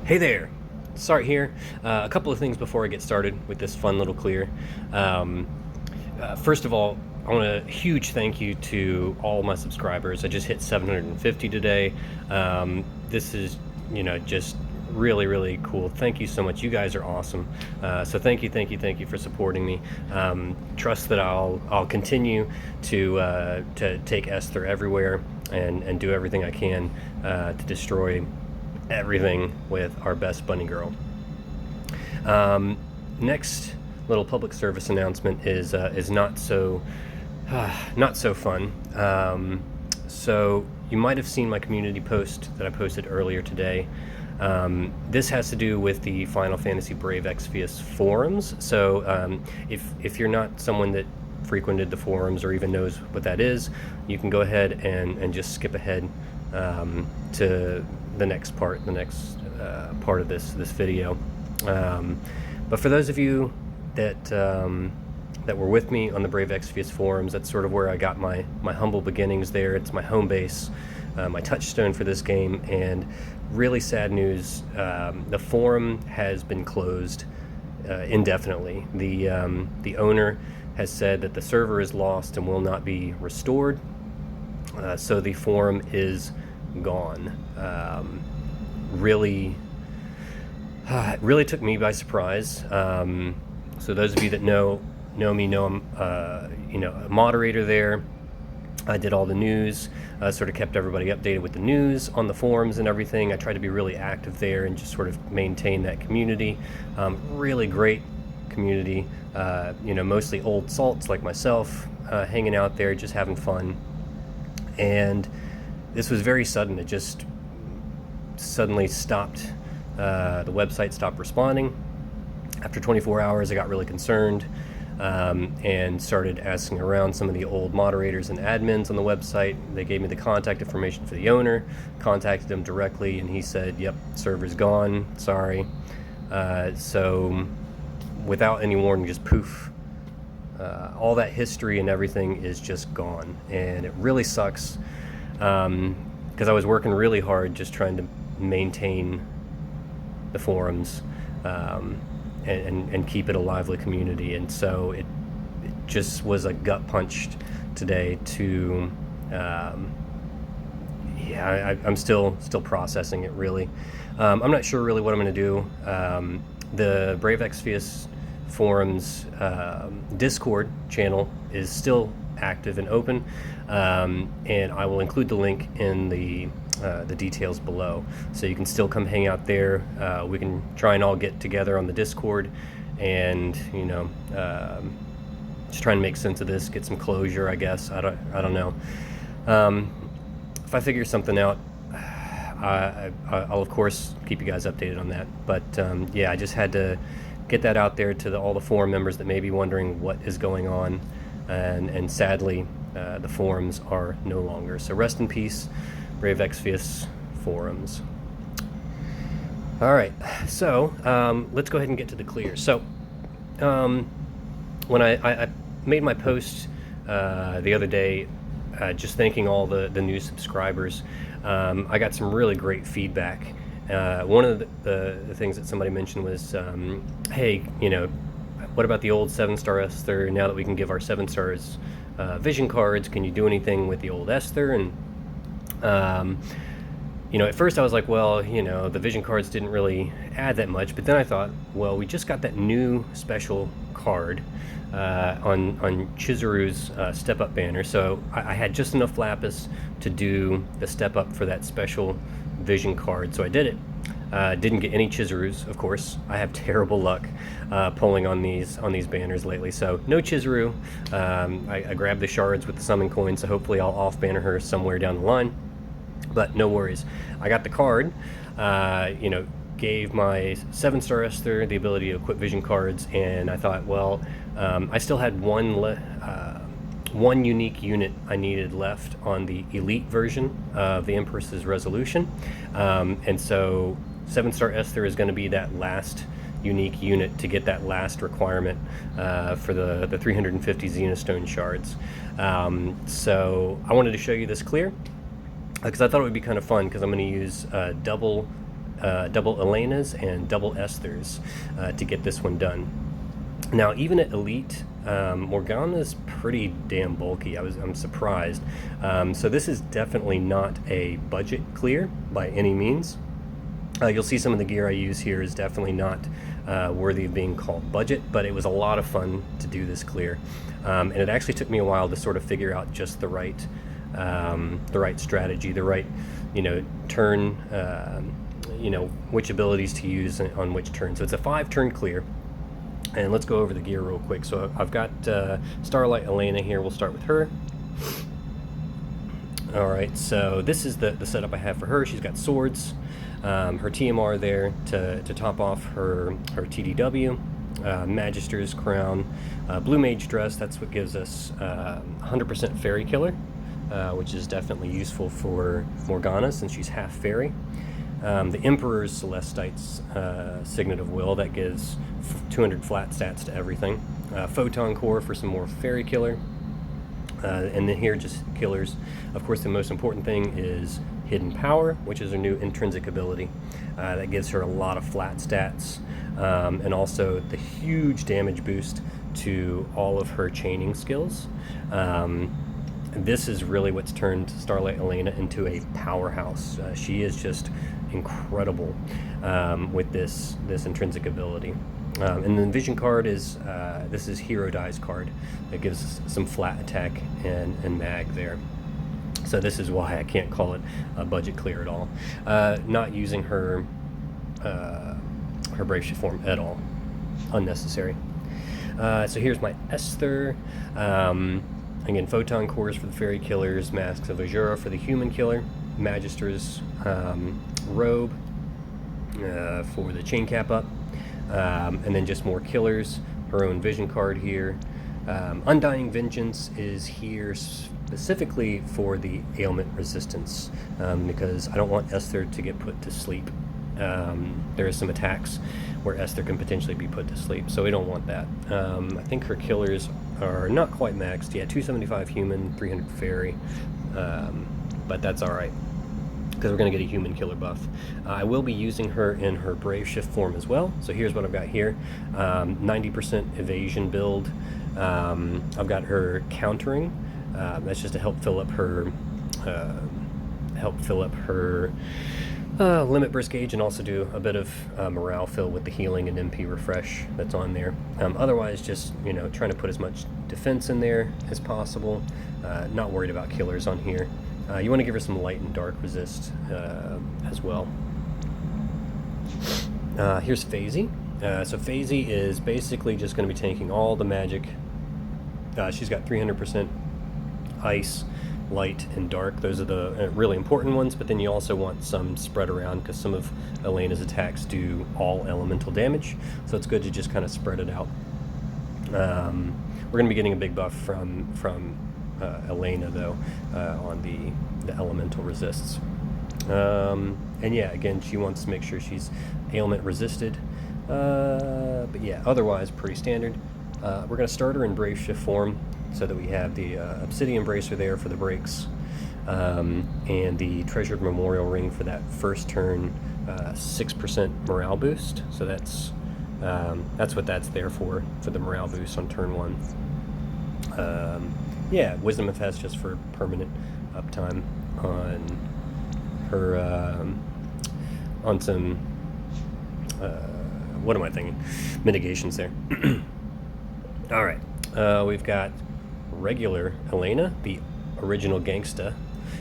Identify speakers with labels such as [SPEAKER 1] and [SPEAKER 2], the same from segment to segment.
[SPEAKER 1] Hey there, Sart here. A couple of things before I get started with this fun little clear. First of all, I want a huge thank you to all my subscribers. I just hit 750 today. This is, just really, really cool. Thank you so much. You guys are awesome. So thank you for supporting me. Trust that I'll continue to take Esther everywhere and do everything I can to destroy everything with our best bunny girl. Next little public service announcement is not so fun. So you might have seen my community post that I posted earlier today. This has to do with the Final Fantasy Brave-exvius forums. So if you're not someone that frequented the forums or even knows what that is, you can go ahead and just skip ahead to the next part of this video. But for those of you that were with me on the Brave-exvius forums, that's sort of where I got my humble beginnings there. It's my home base, my touchstone for this game, and really sad news, the forum has been closed indefinitely. The owner has said that the server is lost and will not be restored, so the forum is gone. Really took me by surprise. So those of you that know me know I'm a moderator there. I did all the news, sort of kept everybody updated with the news on the forums and everything. I tried to be really active there and just sort of maintain that community. Really great community, mostly old salts like myself, hanging out there, just having fun. And this was very sudden. It just suddenly stopped. The website stopped responding. After 24 hours, I got really concerned and started asking around some of the old moderators and admins on the website. They gave me the contact information for the owner, contacted him directly, and he said, yep, server's gone, sorry. So without any warning, just poof. All that history and everything is just gone, and it really sucks because I was working really hard just trying to maintain the forums and keep it a lively community, and so it just was a gut punch today to I'm still processing it really. I'm not sure really what I'm going to do. The Brave-exvius forums Discord channel is still active and open, and I will include the link in the details below, so you can still come hang out there. We can try and all get together on the Discord and just try and make sense of this, get some closure, I guess. I don't know. If I figure something out, I'll of course keep you guys updated on that. But yeah, I just had to get that out there to all the forum members that may be wondering what is going on, and sadly the forums are no longer. So rest in peace, Brave-exvius forums. All right, so let's go ahead and get to the clear. So when I made my post the other day, just thanking all the new subscribers, I got some really great feedback. One of the things that somebody mentioned was, hey, what about the old 7-star Esther? Now that we can give our 7 stars vision cards, can you do anything with the old Esther? And at first I was like, well, the vision cards didn't really add that much, but then I thought, well, we just got that new special card on Chizuru's step up banner, so I had just enough lapis to do the step up for that special vision card, so I did it. Didn't get any Chizurus, of course. I have terrible luck pulling on these banners lately, so no Chizuru. I grabbed the shards with the summon coin, so hopefully I'll off banner her somewhere down the line, but no worries. I got the card, gave my 7-star Esther the ability to equip vision cards, and I thought, well, I still had one unique unit I needed left on the elite version of the Empress's resolution, and so 7-star Esther is going to be that last unique unit to get that last requirement for the 350 Xenostone shards. So I wanted to show you this clear because I thought it would be kind of fun, because I'm going to use double double Elenas and double Esthers to get this one done. Now, even at Elite, Morgana's pretty damn bulky. I'm surprised. So this is definitely not a budget clear by any means. You'll see some of the gear I use here is definitely not worthy of being called budget, but it was a lot of fun to do this clear. And it actually took me a while to sort of figure out just the right strategy, the right, turn, which abilities to use on which turn. So it's a 5-turn clear. And let's go over the gear real quick. So I've got Starlight Elena here. We'll start with her. All right, so this is the setup I have for her. She's got swords, her TMR there to top off her TDW, Magister's crown, Blue Mage dress. That's what gives us 100% Fairy Killer, which is definitely useful for Morgana since she's half fairy. The Emperor's Celestite's Signet of Will, that gives 200 flat stats to everything. Photon Core for some more Fairy Killer. And then here, just killers. Of course, the most important thing is Hidden Power, which is her new intrinsic ability. That gives her a lot of flat stats. And also the huge damage boost to all of her chaining skills. This is really what's turned Starlight Elena into a powerhouse. She is just incredible with this intrinsic ability. And the vision card is this is Hero Dies card that gives us some flat attack and mag there. So this is why I can't call it a budget clear at all. Not using her Brave-exvius form at all, unnecessary. So here's my Esther. Again, Photon Cores for the Fairy Killers, Masks of Azura for the Human Killer, Magister's robe for the chain cap up, and then just more killers. Her own vision card here. Undying Vengeance is here specifically for the ailment resistance, because I don't want Esther to get put to sleep. There are some attacks where Esther can potentially be put to sleep, so we don't want that. I think her killers are not quite maxed. Yeah, 275 human, 300 fairy, but that's alright, because we're going to get a human killer buff. I will be using her in her Brave-exvius form as well, so here's what I've got here. 90% evasion build. I've got her countering. That's just to help fill up her limit burst gauge, and also do a bit of morale fill with the healing and MP refresh that's on there. Otherwise, just trying to put as much defense in there as possible. Not worried about killers on here. You want to give her some light and dark resist as well. Here's Phasey. So Phasey is basically just going to be tanking all the magic. She's got 300% ice, light, and dark. Those are the really important ones, but then you also want some spread around, because some of Elena's attacks do all elemental damage, so it's good to just kind of spread it out. We're going to be getting a big buff from Elena, though, on the elemental resists. And yeah, again, she wants to make sure she's ailment resisted, but yeah, otherwise pretty standard. We're going to start her in Brave-exvius form, so that we have the Obsidian Bracer there for the breaks, and the Treasured Memorial Ring for that first turn 6% morale boost. So that's what that's there for the morale boost on turn 1. Yeah, Wisdom of Hess just for permanent uptime on her, on some, what am I thinking? Mitigations there. All right, we've got regular Elena, the original gangsta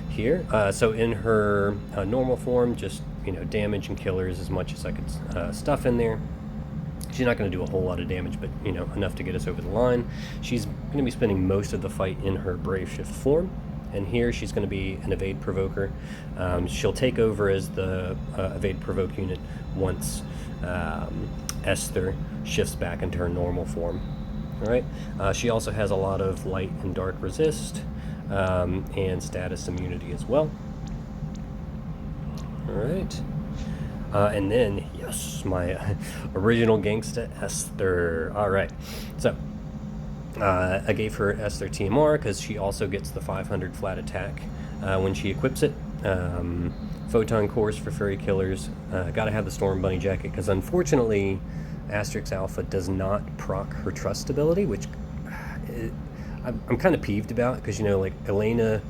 [SPEAKER 1] here. So in her normal form, just damage and killers as much as I could stuff in there. She's not going to do a whole lot of damage, but enough to get us over the line. She's going to be spending most of the fight in her Brave-exvius form, and here she's going to be an evade provoker. She'll take over as the evade provoke unit once Esther shifts back into her normal form. All right. She also has a lot of light and dark resist, and status immunity as well. All right. And then, yes, my original gangsta Esther. All right. So I gave her Esther TMR because she also gets the 500 flat attack when she equips it. Photon cores for fairy killers. Gotta have the Storm Bunny jacket, because unfortunately Asterix Alpha does not proc her trust ability, which I'm kind of peeved about, because, you know, like Elena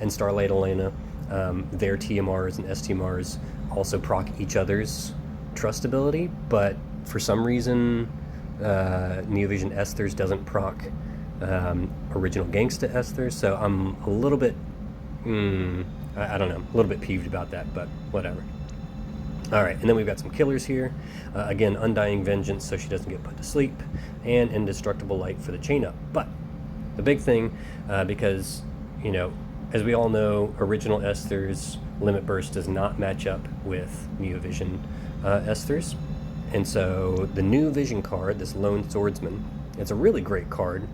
[SPEAKER 1] and Starlight Elena, their TMRs and STMRs also proc each other's trust ability, but for some reason Neovision Esther's doesn't proc original Gangsta Esther's, so I'm a little bit I don't know, a little bit peeved about that, but whatever. Alright, and then we've got some killers here. Again, Undying Vengeance, so she doesn't get put to sleep, and Indestructible Light for the chain up. But the big thing, because, you know, as we all know, original Esther's Limit Burst does not match up with Neovision Esther's. And so the new Vision card, this Lone Swordsman, it's a really great card.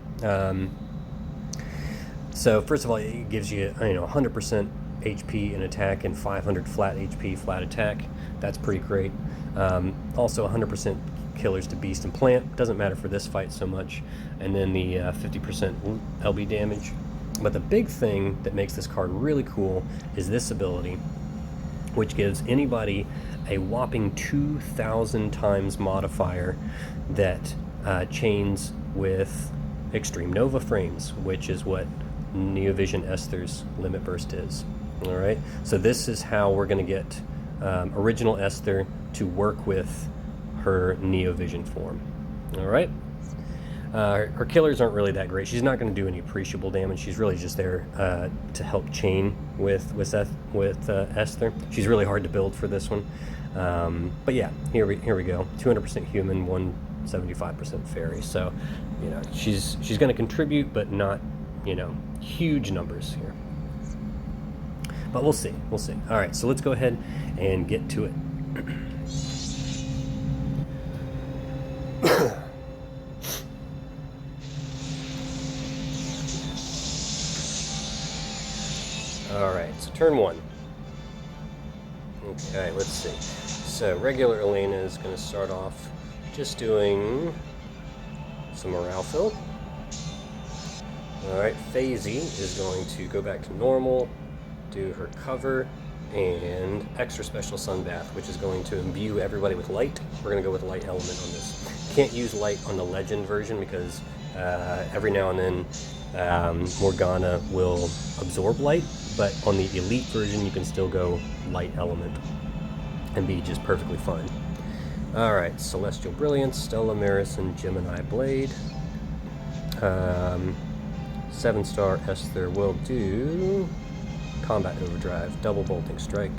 [SPEAKER 1] So first of all, it gives you, 100% HP in attack and 500 flat HP flat attack. That's pretty great. Also 100% killers to beast and plant. Doesn't matter for this fight so much. And then the 50% LB damage. But the big thing that makes this card really cool is this ability, which gives anybody a whopping 2,000 times modifier that chains with Extreme Nova frames, which is what Neovision Esther's Limit Burst is. Alright, so this is how we're going to get original Esther to work with her Neovision form. Alright, her killers aren't really that great. She's not going to do any appreciable damage. She's really just there to help chain with Esther. She's really hard to build for this one. But yeah, here we go. 200% human, 175% fairy. So, you know, she's going to contribute, but not, huge numbers here. But we'll see. All right, so let's go ahead and get to it. All right, so turn one. Okay, let's see. So regular Elena is going to start off just doing some morale fill. All right, Phasey is going to go back to normal, do her cover, and extra special sunbath, which is going to imbue everybody with light. We're going to go with light element on this. Can't use light on the legend version because every now and then Morgana will absorb light, but on the elite version you can still go light element and be just perfectly fine. Alright, Celestial Brilliance, Stella Maris, and Gemini Blade. 7-star Esther will do Combat Overdrive, Double Bolting Strike,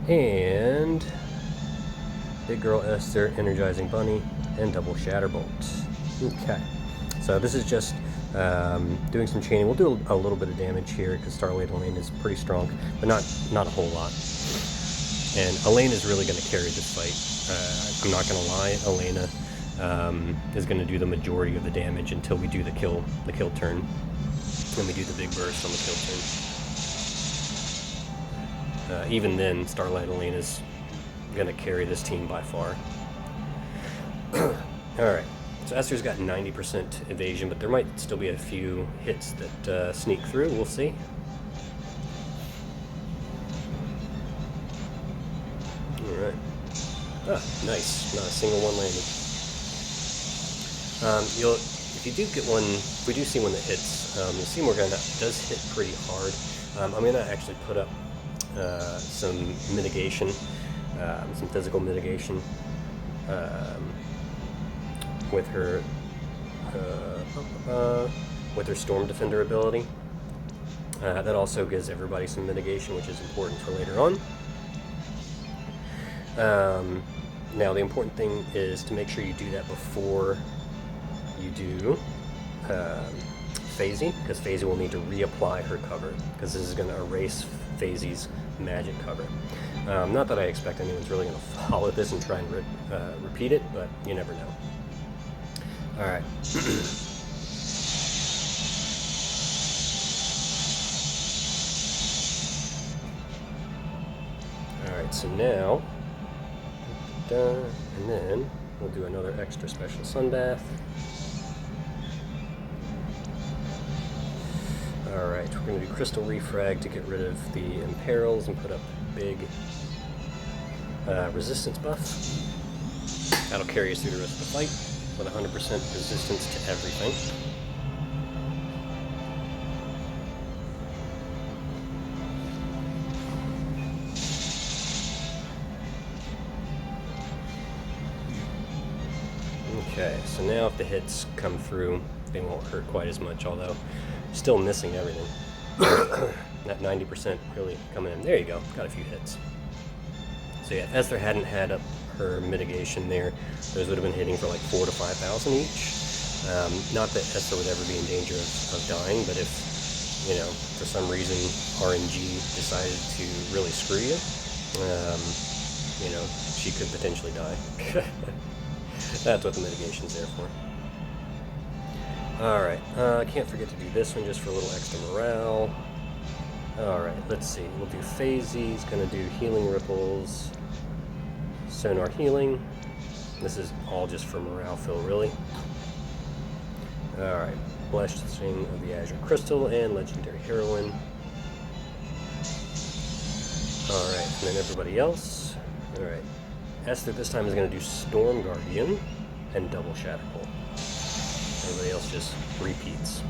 [SPEAKER 1] and Big Girl Esther, Energizing Bunny, and Double Shatterbolt. Okay, so this is just doing some chaining. We'll do a little bit of damage here because Starlight Elena is pretty strong, but not a whole lot. And Elena is really going to carry this fight. I'm not going to lie, Elena is going to do the majority of the damage until we do the kill turn. Then we do the big burst on the kill turn. Even then, Starlight Elena's going to carry this team by far. Alright, so Esther's got 90% evasion, but there might still be a few hits that sneak through. We'll see. Alright. Ah, nice. Not a single one landed. If you do get one, if we do see one that hits, you'll see Morgana does hit pretty hard. I'm going to actually put up some mitigation, some physical mitigation with her Storm Defender ability. That also gives everybody some mitigation, which is important for later on. Now the important thing is to make sure you do that before you do Phasey, because Phasey will need to reapply her cover, because this is going to erase Phasey's magic cover. Not that I expect anyone's really going to follow this and try and repeat it, but you never know. Alright. Alright, so now, and then we'll do another extra special sunbath. Alright, we're going to do Crystal Refrag to get rid of the Imperils and put up big resistance buff. That'll carry us through the rest of the fight with 100% resistance to everything. Okay, so now if the hits come through, they won't hurt quite as much, although still missing everything. That 90% really coming in. There you go, got a few hits. So yeah, if Esther hadn't had up her mitigation there, those would have been hitting for like 4,000 to 5,000 each. Not that Esther would ever be in danger of dying, but if, you know, for some reason RNG decided to really screw you, you know, she could potentially die. That's what the mitigation's there for. Alright, can't forget to do this one just for a little extra morale. Alright, let's see. We'll do Phasey. He's going to do Healing Ripples. Sonar Healing. This is all just for morale fill, really. Alright, Blessing of the Azure Crystal and Legendary Heroine. Alright, and then everybody else. Alright, Esther this time is going to do Storm Guardian and double Shadowbolt. Everybody else just repeats.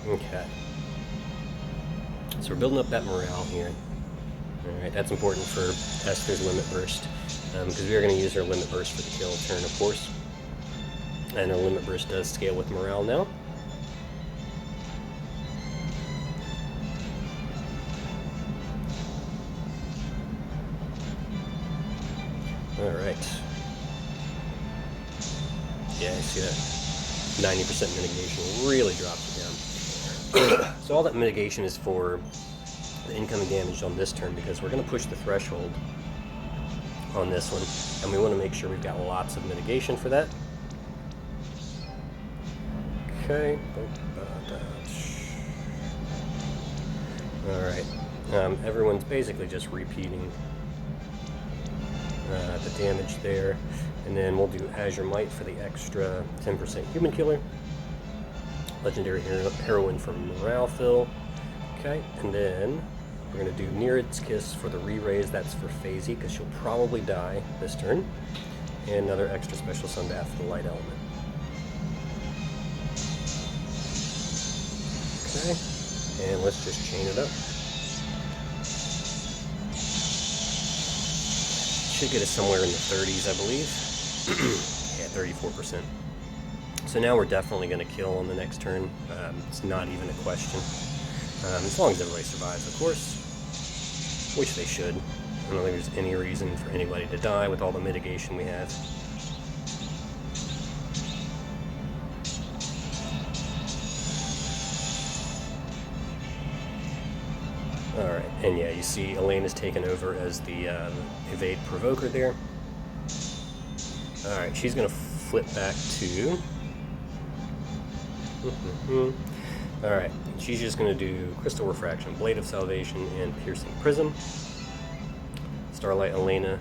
[SPEAKER 1] Okay. So we're building up that morale here. Alright, that's important for Esther's Limit Burst, because we are going to use her Limit Burst for the kill turn, of course. And her Limit Burst does scale with morale now. Alright. Yeah, I see that 90% mitigation really drops it down. So all that mitigation is for the incoming damage on this turn, because we're going to push the threshold on this one, and we want to make sure we've got lots of mitigation for that. Okay. Alright. Everyone's basically just repeating the damage there, and then we'll do Azure Might for the extra 10% human killer, Legendary Heroine for morale fill. Okay, and then we're going to do Nereid's Kiss for the re-raise. That's for Phasey, because she'll probably die this turn, and another extra special Sunbath for the light element. Okay, and let's just chain it up. Should get us somewhere in the 30s, I believe. Yeah, 34%. So now we're definitely going to kill on the next turn. It's not even a question. As long as everybody survives, of course. Which they should. I don't think there's any reason for anybody to die with all the mitigation we have. Alright, and yeah, you see Elena's taken over as the evade provoker there. Alright, she's going to flip back to... Alright, she's just going to do Crystal Refraction, Blade of Salvation, and Piercing Prism. Starlight Elena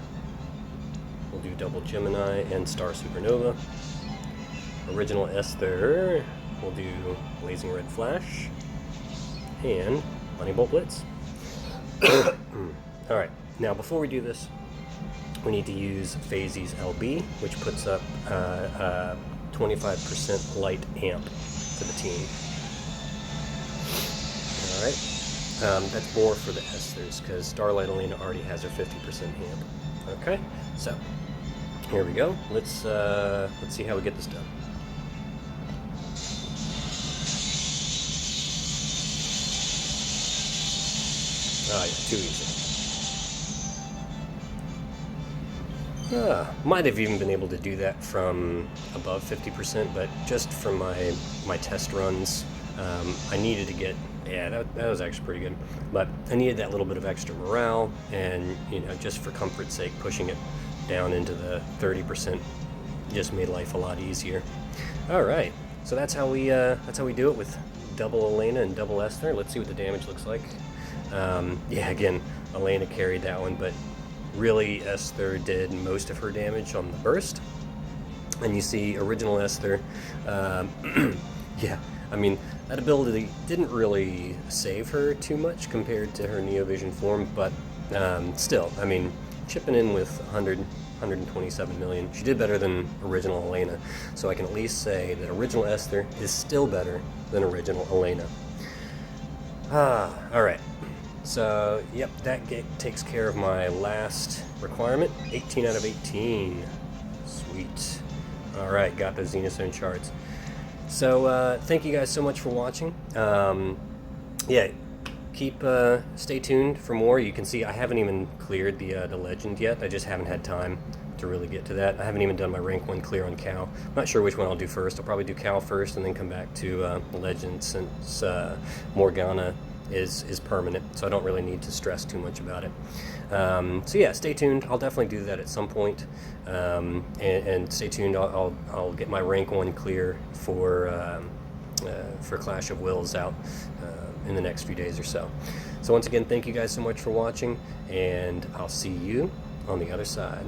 [SPEAKER 1] will do Double Gemini and Star Supernova. Original Esther will do Blazing Red Flash and Bunny Bolt Blitz. Alright, now before we do this, we need to use Phasey's LB, which puts up 25% light amp to the team. Alright, that's more for the Esthers, because Starlight Elena already has her 50% amp. Okay, so here we go. Let's see how we get this done. Oh yeah, too easy. Might have even been able to do that from above 50%, but just from my test runs, I needed to get, yeah, that was actually pretty good. But I needed that little bit of extra morale, and you know, just for comfort's sake, pushing it down into the 30% just made life a lot easier. All right, so that's how we do it with double Elena and double Esther. Let's see what the damage looks like. Yeah, again, Elena carried that one, but really Esther did most of her damage on the burst. And you see original Esther, yeah, I mean, that ability didn't really save her too much compared to her Neovision form, but still, I mean, chipping in with 127 million, she did better than original Elena, so I can at least say that original Esther is still better than original Elena. Alright, so yep, that takes care of my last requirement, 18 out of 18, sweet. Alright, got those Xenozone charts. So thank you guys so much for watching. Yeah, stay tuned for more. You can see I haven't even cleared the legend yet. I just haven't had time to really get to that. I haven't even done my rank 1 clear on Cal. I'm not sure which one I'll do first. I'll probably do Cal first and then come back to legend, since Morgana is permanent, so I don't really need to stress too much about it. So yeah, stay tuned. I'll definitely do that at some point. And stay tuned. I'll get my rank 1 clear for Clash of Wills out in the next few days or so. So once again, thank you guys so much for watching, and I'll see you on the other side.